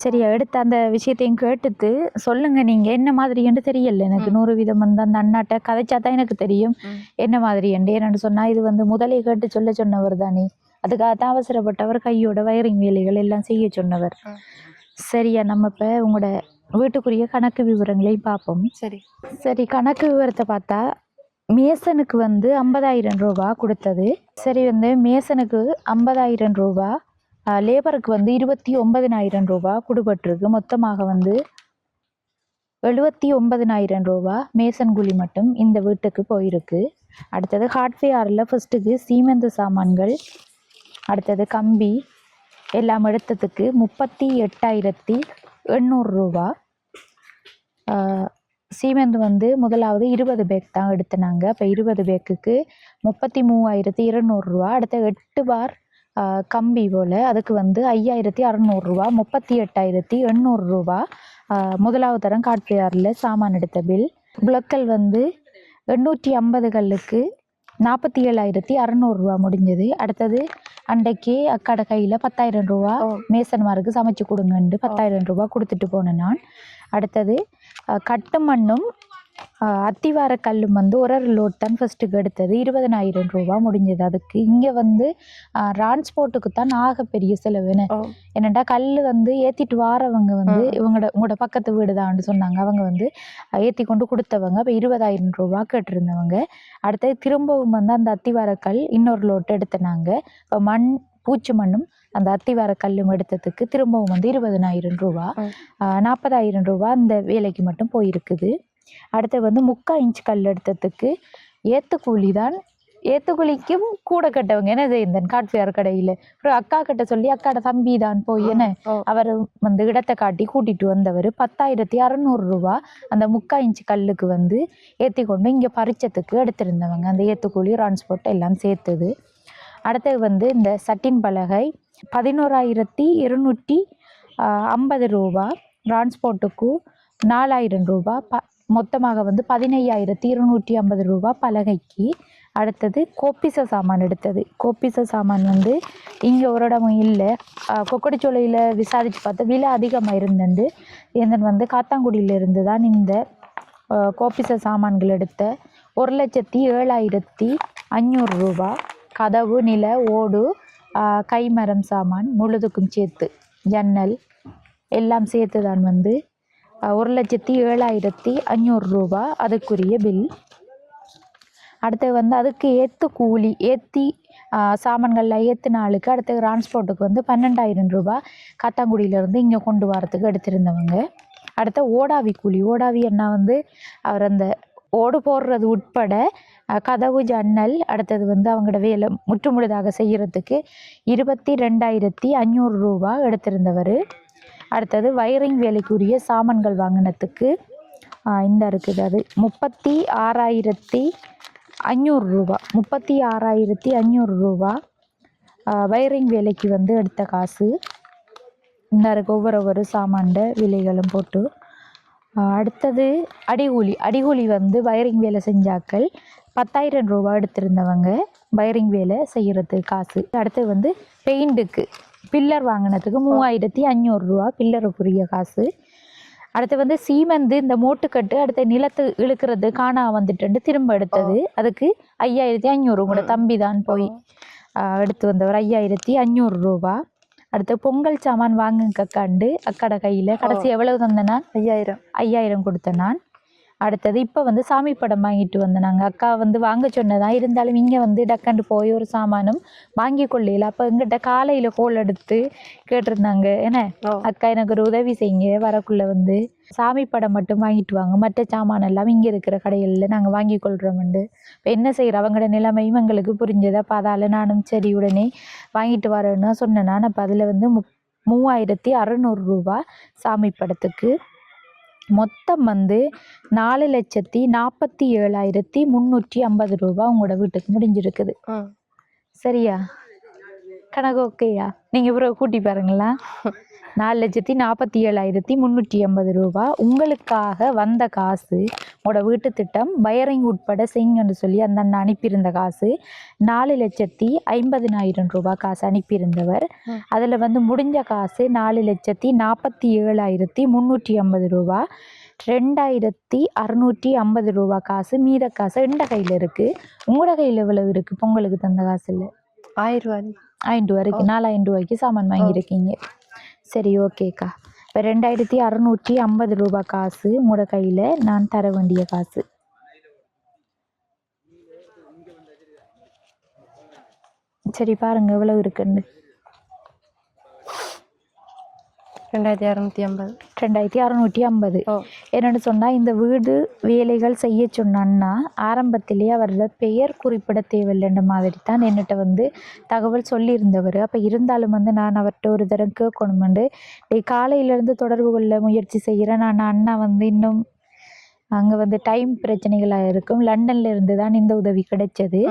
சரியா எடுத்த அந்த விஷயத்தையும் கேட்டுட்டு சொல்லுங்க. நீங்க என்ன மாதிரி என்று தெரியல எனக்கு. 100% வந்து அந்த அண்ணாட்ட கதைச்சாதான் எனக்கு தெரியும் என்ன மாதிரி என்று. என்னன்னு சொன்னா இது வந்து முதலே கேட்டு சொல்ல சொன்னவர் தானே. அதுக்காகத்தான் அவசரப்பட்டவர் கையோட வயரிங் வேலைகள் எல்லாம் செய்ய சொன்னவர். சரியா நம்ம இப்ப உங்களோட வீட்டுக்குரிய கணக்கு விவரங்களையும் பார்ப்போம். சரி கணக்கு விவரத்தை பார்த்தா மேசனுக்கு வந்து 50,000 ரூபா கொடுத்தது. சரி வந்து மேசனுக்கு 50,000 ரூபா, லேபருக்கு வந்து 29,000 ரூபா கொடுபட்டிருக்கு. மொத்தமாக வந்து 79,000 ரூபா மேசன் கூலி மட்டும் இந்த வீட்டுக்கு போயிருக்கு. அடுத்தது ஹார்ட்வேரில் ஃபர்ஸ்ட்டுக்கு சீமெந்து சாமான்கள், அடுத்தது கம்பி எல்லாம் எடுத்ததுக்கு 38,800 ரூபா. சீமெந்து வந்து முதலாவது 20 பேக் தான் எடுத்தினாங்க. இப்போ 20 பேக்குக்கு 33,200 ரூபா. அடுத்த 8 பார் கம்பி போல் அதுக்கு வந்து 5,600 ரூபா. 38,800 ரூபா முதலாவது தரம் காட்ஃபேரில் சாமான் எடுத்த பில். புளக்கல் வந்து 850 கல்லுக்கு 47,600 ரூபா முடிஞ்சது. அடுத்தது அன்றைக்கு அக்காட கையில் 10,000 ரூபா மேசன்மாருக்கு சமைச்சு கொடுங்கன்ட்டு 10,000 ரூபா கொடுத்துட்டு போனேன் நான். அடுத்தது கட்டு மண்ணும் அத்திவார கல்லும் வந்து ஒரு லோட் தான் ஃபர்ஸ்ட்டுக்கு எடுத்தது. 20,000 ரூபா முடிஞ்சது. அதுக்கு இங்கே வந்து டிரான்ஸ்போர்ட்டுக்கு தான் ஆகப்பெரிய செலவுன்னு. என்னென்னா கல் வந்து ஏற்றிட்டு வாரவங்க வந்து உங்களோட பக்கத்து வீடு தான் சொன்னாங்க. அவங்க வந்து ஏற்றி கொண்டு கொடுத்தவங்க இப்போ 20,000 ரூபா கேட்டிருந்தவங்க. அடுத்தது திரும்பவும் வந்து அந்த அத்திவார கல் இன்னொரு லோட் எடுத்தினாங்க. இப்போ மண் பூச்சி மண்ணும் அந்த அத்திவார கல்லும் எடுத்ததுக்கு திரும்பவும் வந்து 20,000 ரூபா. 40,000 ரூபா அந்த வேலைக்கு மட்டும் போயிருக்குது. அடுத்து வந்து 3/4 இன்ச் கல் எடுத்ததுக்கு ஏத்துக்கூலி தான். ஏத்துக்கூலிக்கும் கூட கட்டவங்க என்ன செய்யுந்தன் காட்ஃபேர் கடையில் அப்புறம் அக்கா கிட்ட சொல்லி அக்காட தம்பி தான் போய் என்ன அவர் வந்து இடத்தை காட்டி கூட்டிட்டு வந்தவர் 10,600 ரூபா அந்த 3/4 இன்ச் கல்லுக்கு வந்து ஏற்றி கொண்டு இங்கே பறிச்சதுக்கு எடுத்திருந்தவங்க. அந்த ஏத்துக்கூலி டிரான்ஸ்போர்ட் எல்லாம் சேர்த்தது. அடுத்தது வந்து இந்த சட்டின் பலகை 11,200 50 ரூபா, டிரான்ஸ்போர்ட்டுக்கு 4000 ரூபா, மொத்தமாக வந்து 15,250 ரூபா பலகைக்கு. அடுத்தது கோப்பிச சாமான் எடுத்தது. கோப்பிச சாமான் வந்து இங்கே ஒரு இடமும் இல்லை. கொக்கடிச்சோலையில் விசாரித்து பார்த்தா விலை அதிகமாக இருந்துண்டு என்னன் வந்து காத்தாங்குடியில் இருந்து தான் இந்த கோப்பிச சாமான்கள் எடுத்த 1,07,500 ரூபா. கதவு, நில, ஓடு, கைமரம் சாமான் முழுதுக்கும் சேர்த்து, ஜன்னல் எல்லாம் சேர்த்து தான் வந்து 1,07,500 ரூபா அதுக்குரிய பில். அடுத்து வந்து அதுக்கு கூலி ஏற்றி சாமான்களில் ஏற்றின ஆளுக்கு அடுத்து டிரான்ஸ்போர்ட்டுக்கு வந்து 12,000 ரூபா காத்தாங்குடியிலேருந்து இங்கே கொண்டு வரத்துக்கு எடுத்திருந்தவங்க. அடுத்த ஓடாவி கூலி. ஓடாவி என்ன வந்து அவர் அந்த ஓடு போடுறது உட்பட கதவு, ஜன்னல், அடுத்தது வந்து அவங்களோட வேலை முற்றுமுழுதாக செய்கிறதுக்கு 22,500 ரூபா எடுத்திருந்தவர். அடுத்தது வயரிங் வேலைக்குரிய சாமான்கள் வாங்கினத்துக்கு இந்த இருக்குது, அது 36,500 ரூபா. 36,500 ரூபா வயரிங் வேலைக்கு வந்து எடுத்த காசு. இந்த இருக்குது ஒவ்வொரு சாமான்ட விலைகளும் போட்டு. அடுத்தது அடிகூலி. அடிகூலி வந்து வயரிங் வேலை செஞ்சாக்கள் 10,000 ரூபா எடுத்திருந்தவங்க வயரிங் வேலை செய்கிறதுக்கு காசு. அடுத்தது வந்து பெயிண்ட்டுக்கு பில்லர் வாங்கினதுக்கு 3,500 ரூபா பில்லருக்குரிய காசு. அடுத்து வந்து சீமெந்து இந்த மோட்டுக்கட்டு அடுத்த நிலத்து இழுக்கிறது காணா வந்துட்டு திரும்ப எடுத்தது, அதுக்கு 5,500. உங்களோட தம்பி தான் போய் எடுத்து வந்தவர் 5,500 ரூபா. அடுத்து பொங்கல் சாமான் வாங்குங்கக்காண்டு அக்கடை கையில் கடைசி எவ்வளவு தந்தேன் நான்? 5,000 கொடுத்தேன் நான். அடுத்தது இப்போ வந்து சாமி படம் வாங்கிட்டு வந்தேன். நாங்கள் அக்கா வந்து வாங்க சொன்னதான், இருந்தாலும் இங்கே வந்து டக்காண்டு போய் ஒரு சாமானும் வாங்கி கொள்ளையில. அப்போ எங்கிட்ட காலையில் கோல் எடுத்து கேட்டிருந்தாங்க, என்ன அக்கா எனக்கு ஒரு உதவி செய்யுங்க, வரக்குள்ளே வந்து சாமி படம் மட்டும் வாங்கிட்டு வாங்க, மற்ற சாமான் எல்லாம் இங்கே இருக்கிற கடைகளில் நாங்கள் வாங்கி கொள்கிறோம்ண்டு. இப்போ என்ன செய்கிற அவங்களோட நிலைமையும் எங்களுக்கு புரிஞ்சதை அப்போ அதால் நானும் சரி உடனே வாங்கிட்டு வரேன்னு சொன்னேன் நான். அப்போ அதில் வந்து 3,600 ரூபா சாமி படத்துக்கு. மொத்தம் வந்து 4,47,350 ரூபா உங்களோட வீட்டுக்கு முடிஞ்சிருக்குது. சரியா? கணக்கு ஓகேயா? நீங்கள் பிறகு கூட்டி பாருங்களா. 4,47,350 ரூபா உங்களுக்காக வந்த காசு. உங்களோட வீட்டு திட்டம் வயரிங் உட்பட செய்யுங்கன்னு சொல்லி அந்த அண்ணன் அனுப்பியிருந்த காசு 4,50,000 ரூபா காசு அனுப்பியிருந்தவர். அதில் வந்து முடிஞ்ச காசு 4,47,350 ரூபா. 2,650 ரூபா காசு மீத காசு எந்த கையில் இருக்குது. உங்களோட கையில் எவ்வளவு இருக்குது? பொங்கலுக்கு தந்த காசு இல்லை, 1,000 ரூபா. 500 ரூபாய்க்கு 4,000 ரூபாய்க்கு சாமான் வாங்கியிருக்கீங்க. சரி ஓகேக்கா. இப்போ 2,650 ரூபா காசு உங்களோட கையில் நான் தர வேண்டிய காசு. சரி பாருங்க எவ்வளவு இருக்குன்னு. 2,650. என்னென்னு சொன்னால் இந்த வீடு வேலைகள் செய்ய சொன்னா ஆரம்பத்திலேயே அவரோட பெயர் குறிப்பிட தேவையில்லைன்ற மாதிரி தான் என்னட்ட வந்து தகவல் சொல்லியிருந்தவர். அப்போ இருந்தாலும் வந்து நான் அவர்கிட்ட ஒரு தரம் கேட்கணுமெண்டு காலையிலேருந்து தொடர்பு கொள்ள முயற்சி செய்கிறேன். நான் அண்ணா வந்து இன்னும் அங்கே வந்து டைம் பிரச்சனைகளாக இருக்கும். லண்டன்ல இருந்து தான் இந்த உதவி கிடைச்சது.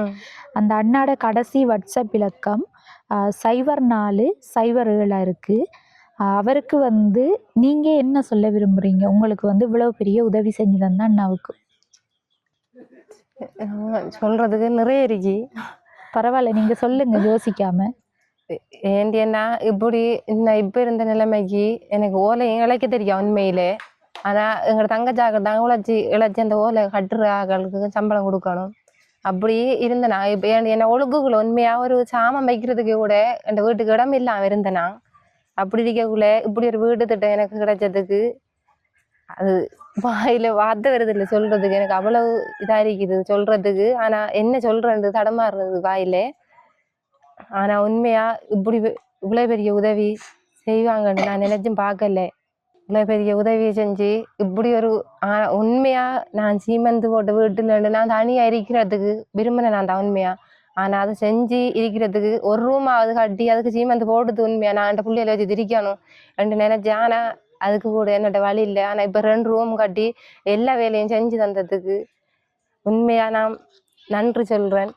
அந்த அண்ணாட கடைசி வாட்ஸ்அப் இலக்கம் 0407 இருக்குது. அவருக்கு வந்து நீங்கள் என்ன சொல்ல விரும்புகிறீங்க? உங்களுக்கு வந்து இவ்வளோ பெரிய உதவி செஞ்சு தந்தா அண்ணாவுக்கு சொல்கிறதுக்கு நிறைய இருக்கு. பரவாயில்ல, நீங்கள் சொல்லுங்கள் யோசிக்காம. ஏன்னா இப்படி இப்போ இருந்த நிலைமைக்கு எனக்கு ஓலை இழைக்க தெரியும் உண்மையிலே. ஆனால் எங்களோட தங்கச்சாக்கள் தான் இழைச்சி அந்த ஓலை கட்டுற ஆக்களுக்கு சம்பளம் கொடுக்கணும். அப்படி இருந்தேனா இப்போ என்ன ஒழுங்குக்குள்ள உண்மையாக ஒரு சாமான் வைக்கிறதுக்கு கூட என் வீட்டுக்கு இடம் இல்லாமல் இருந்தேனா. அப்படி இருக்கக்குள்ள இப்படி ஒரு வீடு திட்டம் எனக்கு கிடைச்சதுக்கு அது வாயில வார்த்தை வருது இல்லை சொல்றதுக்கு. எனக்கு அவ்வளவு இதா இருக்குது சொல்றதுக்கு. ஆனா என்ன சொல்றது தடமாறுறது வாயில. ஆனா உண்மையா இப்படி இவ்வளவு பெரிய உதவி செய்வாங்கன்னு நான் நினைச்சும் பார்க்கல. இவ்வளவு பெரிய உதவியை செஞ்சு இப்படி ஒரு உண்மையா நான் சீமந்து போட்ட வீட்டுல நான் தனியா இருக்கிறதுக்கு விரும்பினேன் நான் தான் உண்மையா. ஆனா அதை செஞ்சு இருக்கிறதுக்கு ஒரு ரூமாவது கட்டி அதுக்கு சீமந்து போடுறது உண்மையா நான் என் பிள்ளையில வச்சு திரிக்கணும் ரெண்டு நினைச்சேன். ஆனா அதுக்கு கூட என்னோட வழி இல்லை. ஆனா இப்ப 2 ரூம் கட்டி எல்லா வேலையும் செஞ்சு தந்ததுக்கு உண்மையா நான் நன்றி சொல்றேன்.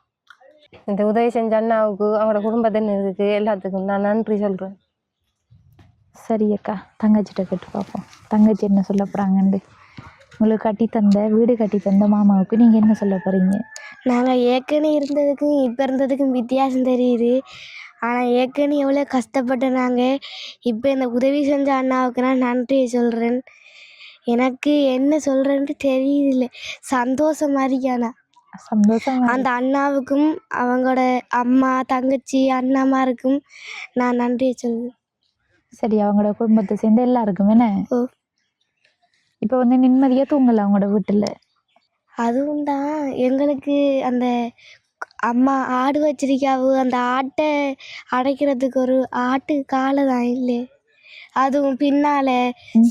இந்த உதவி செஞ்ச அண்ணாவுக்கு அவங்களோட குடும்பத்தினருக்கு எல்லாத்துக்கும் நான் நன்றி சொல்றேன். சரி அக்கா, தங்கச்சிட்ட கேட்டு பார்ப்போம். தங்கச்சி என்ன சொல்ல போகிறாங்கண்டு. உங்களுக்கு கட்டி தந்த வீடு கட்டி தந்த மாமாவுக்கு நீங்கள் என்ன சொல்ல போகிறீங்க? நாங்கள் ஏற்கனவே இருந்ததுக்கும் இப்போ இருந்ததுக்கும் வித்தியாசம் தெரியுது. ஆனால் ஏற்கனவே எவ்வளோ கஷ்டப்பட்ட நாங்கள் இப்போ இந்த உதவி செஞ்ச அண்ணாவுக்கு நான் நன்றி சொல்கிறேன். எனக்கு என்ன சொல்கிறேன்ட்டு தெரியுதில்லை. சந்தோஷம் மாதிரியானா சந்தோஷம். அந்த அண்ணாவுக்கும் அவங்களோட அம்மா தங்கச்சி அண்ணாமாருக்கும் நான் நன்றி சொல்லுவேன். சரி, அவங்களோட குடும்பத்தை சேர்ந்து எல்லாருக்கும் என்ன ஓ இப்போ வந்து நிம்மதியாக தூங்கலாம் அவங்களோட வீட்டில். அதுவும் தான் எங்களுக்கு அந்த அம்மா ஆடு வச்சிருக்காவு. அந்த ஆட்டை அடைக்கிறதுக்கு ஒரு ஆட்டு காலை தான் இல்லை. அதுவும் பின்னால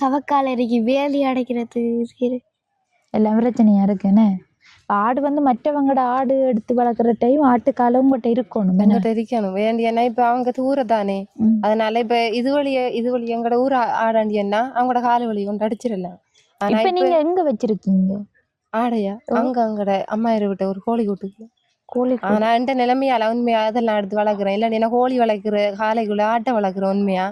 சவக்கால இருக்கு வேலி அடைக்கிறது இருக்கு. எல்லாம் பிரச்சனையாக இருக்குன்னு. ஆடு வந்து மற்றவங்களோட ஆடு எடுத்து வளர்க்குற டைம் ஆட்டுக்காலம் உங்கள்கிட்ட இருக்கணும். எங்கிட்ட இருக்கணும் வேண்டியன்னா இப்ப அவங்க தூரம் தானே. அதனால இப்ப இது வழி எங்கட ஊர் ஆடாண்டியன்னா அவங்களோட கால வழி கொண்டு அடிச்சிடலாம். ஆனா இப்போ நீங்கள் எங்கே வச்சிருக்கீங்க ஆடையா அங்கட அம்மா விட்ட ஒரு கோழி கூட்டுக்கு. கோழி? ஆனா இந்த நிலைமையால உண்மையா அதெல்லாம் எடுத்து வளர்க்குறேன். இல்லைன்னா என்ன கோழி வளர்க்குற காலைக்குள்ள ஆட்டை வளர்க்குறேன் உண்மையா.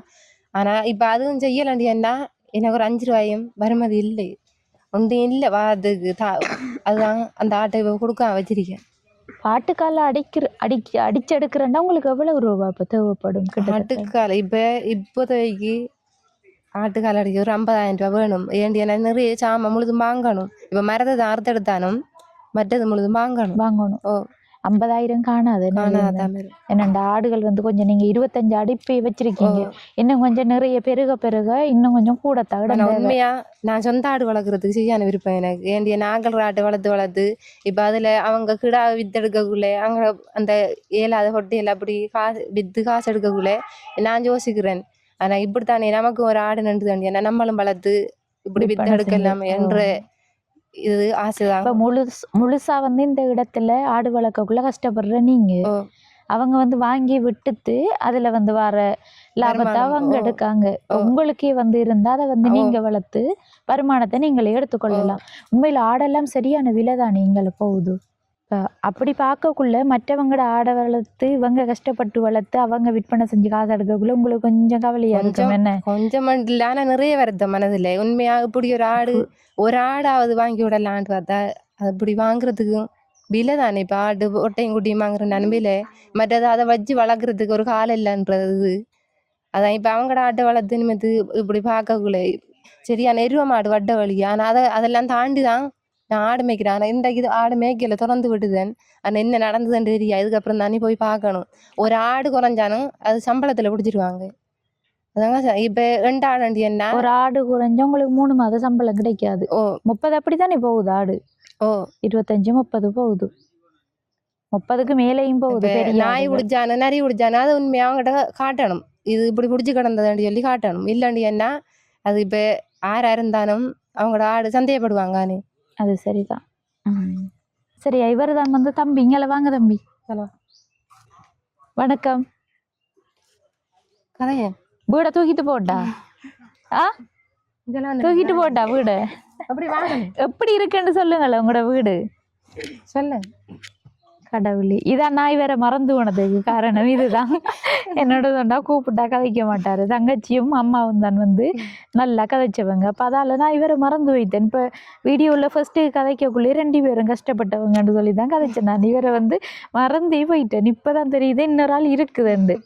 ஆனா இப்ப அதுவும் செய்யலாண்டியன்னா எனக்கு ஒரு 5 ரூபாயும் வருமதி இல்லை ஒன்றும் இல்லை அதுக்கு அதுதான் அந்த ஆட்டை இப்ப கொடுக்க வச்சிருக்கேன். ஆட்டுக்கால அடிச்செடுக்கிறேன்னா உங்களுக்கு எவ்வளவு ரூபா இப்போ தேவைப்படும்? ஆட்டுக்கால இப்போதைக்கு ஆட்டுக்கால் அடிக்க ஒரு 50,000 ரூபா வேணும். ஏண்டியா நிறைய சாமான் முழுதும் வாங்கணும். இப்ப மரத்தை தான் அறுத்தெடுத்தாலும் மற்றது முழுதும் வாங்கணும். ஓ 50,000 காணாது. என்னண்டா ஆடுகள் வந்து கொஞ்சம் நீங்க 25 அடிப்பை வச்சிருக்கீங்க. இன்னும் கொஞ்சம் நிறைய பெருக இன்னும் கொஞ்சம் கூட தவிர. உண்மையா நான் சொந்த ஆடு வளர்க்குறதுக்கு சரியான விருப்பம் எனக்கு. ஏண்டிய நாங்கள் ஆட்டை வளர்த்து இப்ப அதுல அவங்க கிடா வித்தெடுக்கக்குள்ள அங்க அந்த ஏழாத ஹொட்டையில அப்படி காசு எடுக்கக்குள்ள நான் யோசிக்கிறேன். ஆனா இப்படித்தானே நமக்கு ஒரு ஆடு நண்டு தாண்டியா நம்மளும் வளர்த்து இப்படி வித்தெடுக்கலாம் என்ற இது ஆசைதான். முழுசா வந்து இந்த இடத்துல ஆடு வளர்க்கக்குள்ள கஷ்டப்படுற நீங்க, அவங்க வந்து வாங்கி விட்டுட்டு அதுல வந்து வர லாபத்தை அவங்க எடுக்காங்க. உங்களுக்கே வந்து இருந்தா அதை வந்து நீங்க வளர்த்து வருமானத்தை நீங்களே எடுத்துக்கொள்ளலாம். உண்மையில ஆடெல்லாம் சரியான விலை தான் நீங்கள போகுது. அப்படி பார்க்கக்குள்ள மற்றவங்களோட ஆடை வளர்த்து இவங்க கஷ்டப்பட்டு வளர்த்து அவங்க விற்பனை செஞ்சு காசு எடுக்கக்குள்ள உங்களுக்கு கொஞ்சம் கவலையா இருக்கும். என்ன கொஞ்சம் இல்ல, ஆனா நிறைய வருது மனதுல. உண்மையா இப்படி ஒரு ஆடாவது வாங்கி விடலான்ட்டு பார்த்தா அப்படி வாங்குறதுக்கும் விலை தானே. இப்ப ஆடு ஒட்டையும் குட்டியும் வாங்குற நன்மையில மற்றது அதை வச்சு வளர்க்குறதுக்கு ஒரு காலம் இல்லைன்றது. அதான் இப்ப அவங்களோட ஆட்டை வளர்த்து நிமித்து இப்படி பார்க்கக்குள்ள சரியான எருவ மாடு வட்ட வழி. ஆனா அதெல்லாம் தாண்டிதான் நான் ஆடு மேய்க்கிறேன். ஆனா இந்த இது ஆடு மேய்க்கல திறந்து விட்டுதேன். ஆனா என்ன நடந்ததுன்னு தெரியா. இதுக்கப்புறம் தானே போய் பார்க்கணும். ஒரு ஆடு குறைஞ்சாலும் அது சம்பளத்துல பிடிச்சிருவாங்க. அதாங்க இப்ப 2 ஆடு என்ன ஒரு ஆடு குறைஞ்சா உங்களுக்கு 3 மாதம் சம்பளம் கிடைக்காது. 30 அப்படித்தானே போகுது ஆடு. 25 30 போகுது. 30க்கு மேலேயும் போகுது. நாய் குடிச்சானு நரி குடிச்சானு அது உண்மையா அவங்ககிட்ட காட்டணும். இது இப்படி பிடிச்சி கிடந்ததுன்னு சொல்லி காட்டணும். இல்லைன்னு என்ன அது இப்ப யாரா இருந்தாலும் அவங்களோட ஆடு சந்தேகப்படுவாங்க. அது சரிதான். சரி, இவர் தான் வந்து தம்பி. இங்கே வாங்க தம்பி. ஹலோ வணக்கம். கதைய வீடை தூக்கிட்டு போட்டா தூக்கிட்டு போட்டா வீடு எப்படி இருக்குன்னு சொல்லுங்களேன். உங்களோட வீடு சொல்லு. கடவுளே, இதான் நாய் வேற மறந்து போனதுக்கு காரணம் இதுதான். என்னோட சொன்னா கூப்பிட்டா கதைக்க மாட்டாரு. தங்கச்சியும் அம்மாவும் தான் வந்து நல்லா கதைச்சவங்க. அப்போ அதால நான் இவரை மறந்து போயிட்டேன். இப்போ வீடியோவில் ஃபர்ஸ்ட்டு கதைக்கக்குள்ளே 2 பேரும் கஷ்டப்பட்டவங்கன்னு சொல்லி தான் கதைச்சேன். நான் இவரை வந்து மறந்தே போயிட்டேன். இப்போதான் தெரியுது இன்னொரு ஆள் இருக்குதுண்டு.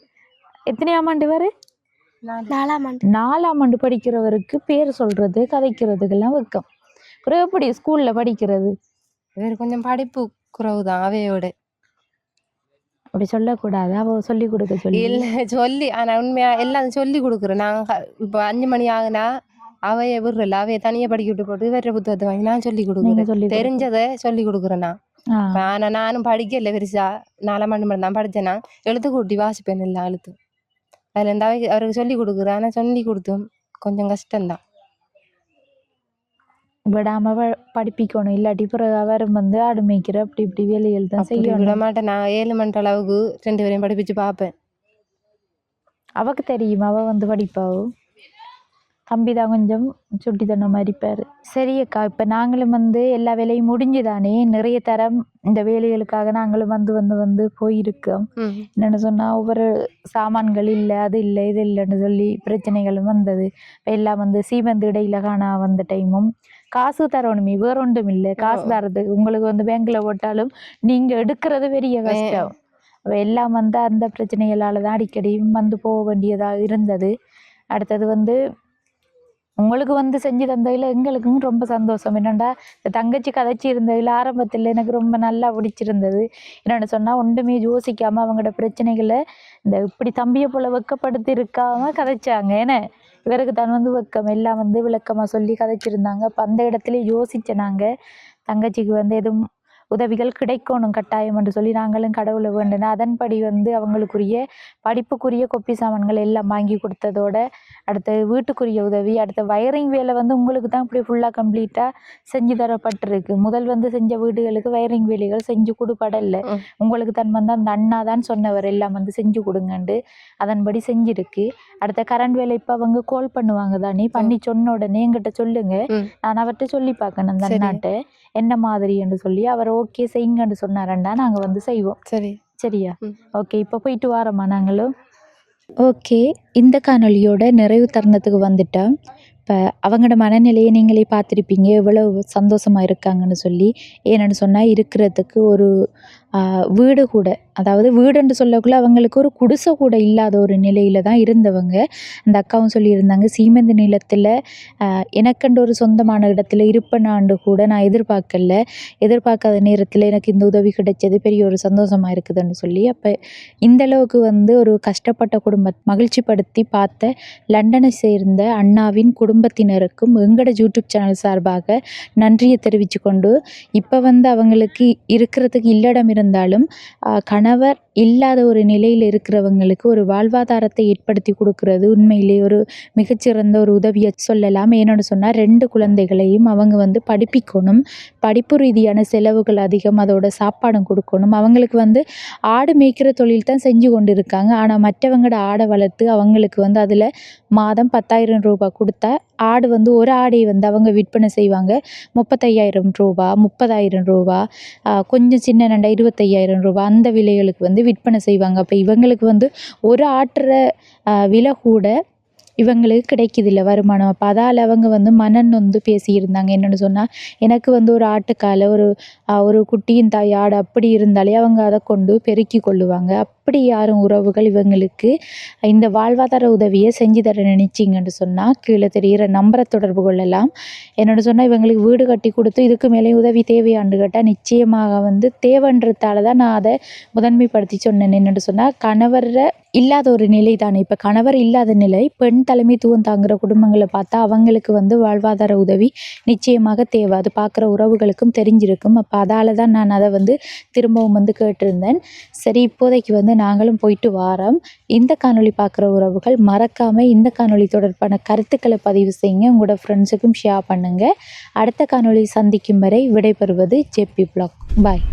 எத்தனையாம் ஆண்டு வேறு? 4ஆம் ஆண்டு படிக்கிறவருக்கு பேர் சொல்றது கதைக்கிறதுக்கெல்லாம் வைக்கும். அப்புறம் எப்படி ஸ்கூல்ல படிக்கிறது? கொஞ்சம் படிப்பு குறவுதான் அவையோட. அப்படி சொல்லக்கூடாது. அவ சொல்லி கொடுக்க சொல்லி இல்ல சொல்லி. ஆனா உண்மையா எல்லாம் சொல்லி கொடுக்குறேன். நாங்க இப்போ 5 மணி ஆகுனா அவைய விடுறல அவைய தனியா படிக்க விட்டு போட்டு வேற புத்தகத்தை வாங்கி நான் சொல்லி கொடுக்குறேன். தெரிஞ்சதை சொல்லி கொடுக்குறேன்னா. ஆனா நானும் படிக்கல பெருசா. 4ஆம் ஆண்டு மட்டும் தான் படிச்சேன்னா. எழுத்து கூட்டி வாசிப்பேன் எல்லாம் எழுத்து. அதுல இருந்து அவருக்கு சொல்லி கொடுக்குறேன். ஆனா சொல்லி கொடுத்தோம் கொஞ்சம் கஷ்டம்தான். விடாம படிப்பிக்கணும். இல்லாட்டி பிறகு அவரும் வந்து ஆடு மேய்க்கிற அப்படி இப்படி வேலைகள் தான் செய்ய விட மாட்டேன். நான் 7 மணி அளவுக்கு 2 பேரையும் படிப்பிச்சு பார்ப்பேன். அவக்கு தெரியும். அவ வந்து படிப்பாவோ தம்பி தான் கொஞ்சம் சுட்டித்தனம் மறிப்பார். சரி அக்கா, இப்போ நாங்களும் வந்து எல்லா வேலையும் முடிஞ்சுதானே, நிறைய தரம் இந்த வேலைகளுக்காக நாங்களும் வந்து வந்து வந்து போயிருக்கோம். என்னென்னு சொன்னால் ஒவ்வொரு சாமான்கள் இல்லை, அது இல்லை, இது இல்லைன்னு சொல்லி பிரச்சனைகளும் வந்தது. இப்போ எல்லாம் வந்து சீமந்து இடையில காணா வந்த டைமும் காசு தரணுமே, வேற ஒன்றும் இல்லை. காசு தரது உங்களுக்கு வந்து பேங்க்ல போட்டாலும் நீங்க எடுக்கிறது பெரிய கஷ்டம். எல்லாம் வந்து அந்த பிரச்சனைகளால தான் அடிக்கடி வந்து போக வேண்டியதாக இருந்தது. அடுத்தது வந்து உங்களுக்கு வந்து செஞ்சு தந்ததில் எங்களுக்கும் ரொம்ப சந்தோஷம். என்னென்னா இந்த தங்கச்சி கதைச்சி இருந்ததில் ஆரம்பத்தில் எனக்கு ரொம்ப நல்லா பிடிச்சிருந்தது. என்னென்னு சொன்னால் ஒன்றுமே யோசிக்காமல் அவங்களோட பிரச்சனைகளை இந்த இப்படி தம்பியை போல் வெக்கப்படுத்தி இருக்காமல் கதைச்சாங்க. ஏன்னா இவருக்கு தான் வந்து வெக்கம் எல்லாம் வந்து விளக்கமாக சொல்லி கதைச்சிருந்தாங்க. அப்போ அந்த இடத்துல யோசித்த நாங்கள் தங்கச்சிக்கு வந்து எதுவும் உதவிகள் கிடைக்கணும் கட்டாயம் என்று சொல்லி நாங்களும் கடவுளை வேண்டினோம். அதன்படி வந்து அவங்களுக்குரிய படிப்புக்குரிய கொப்பி சாமான்கள் எல்லாம் வாங்கி கொடுத்ததோட அடுத்து வீட்டுக்குரிய உதவி, அடுத்த வயரிங் வேலை வந்து உங்களுக்கு தான் இப்படி ஃபுல்லாக கம்ப்ளீட்டாக செஞ்சு தரப்பட்டிருக்கு. முதல் வந்து செஞ்ச வீடுகளுக்கு வயரிங் வேலைகள் செஞ்சு கொடுப்படலை. உங்களுக்கு தான் வந்து அந்த அண்ணா தான் சொன்னவர் எல்லாம் வந்து செஞ்சு கொடுங்கண்டு. அதன்படி செஞ்சிருக்கு. அடுத்த கரண்ட் வேலை இப்போ அவங்க கால் பண்ணுவாங்க தானே, பண்ணி சொன்ன உடனே எங்கிட்ட சொல்லுங்க, நான் அவர்கிட்ட சொல்லி பார்க்கணும் அந்த அண்ணாட்ட என்ன மாதிரி என்று சொல்லி. அவர் ஓகே செய்யுங்கன்னு சொன்னாரண்டா நாங்கள் வந்து செய்வோம். சரியா? ஓகே, இப்போ போயிட்டு வாரோம்மா நாங்களும். ஓகே, இந்த காணொலியோட நிறைவு தருணத்துக்கு வந்துட்டோம். இப்போ அவங்களோட மனநிலையை நீங்களே பார்த்துருப்பீங்க எவ்வளோ சந்தோஷமாக இருக்காங்கன்னு சொல்லி. ஏன்னு சொன்னால் இருக்கிறதுக்கு ஒரு வீடு கூட, அதாவது வீடுன்னு சொல்லக்குள்ள அவங்களுக்கு ஒரு குடிசை கூட இல்லாத ஒரு நிலையில் தான் இருந்தவங்க. அந்த அக்காவும் சொல்லியிருந்தாங்க, சீமெந்து நிலத்தில் எனக்கண்டு ஒரு சொந்தமான இடத்துல இருப்பேனாண்டு கூட நான் எதிர்பார்க்காத நேரத்தில் எனக்கு இந்த உதவி கிடைச்சது பெரிய ஒரு சந்தோஷமாக இருக்குதுன்னு சொல்லி. அப்போ இந்தளவுக்கு வந்து ஒரு கஷ்டப்பட்ட மகிழ்ச்சிப்படுத்தி பார்த்த லண்டனை சேர்ந்த அண்ணாவின் குடும்பத்தினருக்கும் எங்களோட யூடியூப் சேனல் சார்பாக நன்றியை தெரிவித்து கொண்டு, இப்போ வந்து அவங்களுக்கு இருக்கிறதுக்கு இல்லடம் இருந்தாலும் கணவர் இல்லாத ஒரு நிலையில் இருக்கிறவங்களுக்கு ஒரு வாழ்வாதாரத்தை ஏற்படுத்தி கொடுக்கறது உண்மையிலே ஒரு மிகச்சிறந்த ஒரு உதவியை சொல்லலாம். ஏன்னு சொன்னால் 2 குழந்தைகளையும் அவங்க வந்து படிப்பிக்கணும், படிப்பு ரீதியான செலவுகள் அதிகம், அதோட சாப்பாடும் கொடுக்கணும். அவங்களுக்கு வந்து ஆடு மேய்க்கிற தொழில் தான் செஞ்சு கொண்டு இருக்காங்க. ஆனால் மற்றவங்களோட ஆடை வளர்த்து அவங்களுக்கு வந்து அதில் மாதம் 10,000 ரூபாய் கொடுத்தா ஆடு வந்து ஒரு ஆடையை வந்து அவங்க விற்பனை செய்வாங்க 35,000 ரூபா, 30,000 ரூபா, கொஞ்சம் சின்ன நண்டா 25,000 ரூபா, அந்த விலைகளுக்கு வந்து விற்பனை செய்வாங்க. அப்போ இவங்களுக்கு வந்து ஒரு ஆட்டுற விலை கூட இவங்களுக்கு கிடைக்கிதில்ல வருமானம். அப்போ அதால் அவங்க வந்து மனநொந்து பேசியிருந்தாங்க. என்னென்னு சொன்னால் எனக்கு வந்து ஒரு ஆட்டுக்கால ஒரு குட்டியின் தாய் ஆடு அப்படி இருந்தாலே அவங்க அதை கொண்டு பெருக்கி கொள்ளுவாங்க. அப்படி யாரும் உறவுகள் இவங்களுக்கு இந்த வாழ்வாதார உதவியை செஞ்சு தர நினைச்சிங்கன்னு சொன்னால் கீழே தெரிகிற நம்பரை தொடர்பு கொள்ளலாம். என்னென்னு சொன்னால் இவங்களுக்கு வீடு கட்டி கொடுத்து இதுக்கு மேலே உதவி தேவையாண்டு கேட்டால் நிச்சயமாக வந்து தேவைன்றதால தான் நான் அதை முதன்மைப்படுத்தி சொன்னேன். என்னென்னு சொன்னால் கணவர் இல்லாத ஒரு நிலை தானே, இப்போ கணவர் இல்லாத நிலை, பெண் தலைமைத்துவம் தாங்குகிற குடும்பங்களை பார்த்தா அவங்களுக்கு வந்து வாழ்வாதார உதவி நிச்சயமாக தேவை. அது பார்க்குற உறவுகளுக்கும் தெரிஞ்சிருக்கும். அப்போ அதால் தான் நான் அதை வந்து திரும்பவும் வந்து கேட்டிருந்தேன். சரி, இப்போதைக்கு வந்து நாங்களும் போயிட்டு வாரோம். இந்த காணொளி பார்க்குற உறவுகள் மறக்காமல் இந்த காணொளி தொடர்பான கருத்துக்களை பதிவு செய்யுங்க, உங்களோட ஃப்ரெண்ட்ஸுக்கும் ஷேர் பண்ணுங்கள். அடுத்த காணொளி சந்திக்கும் வரை விடைபெறுவது ஜேபி பிளாக். பாய்.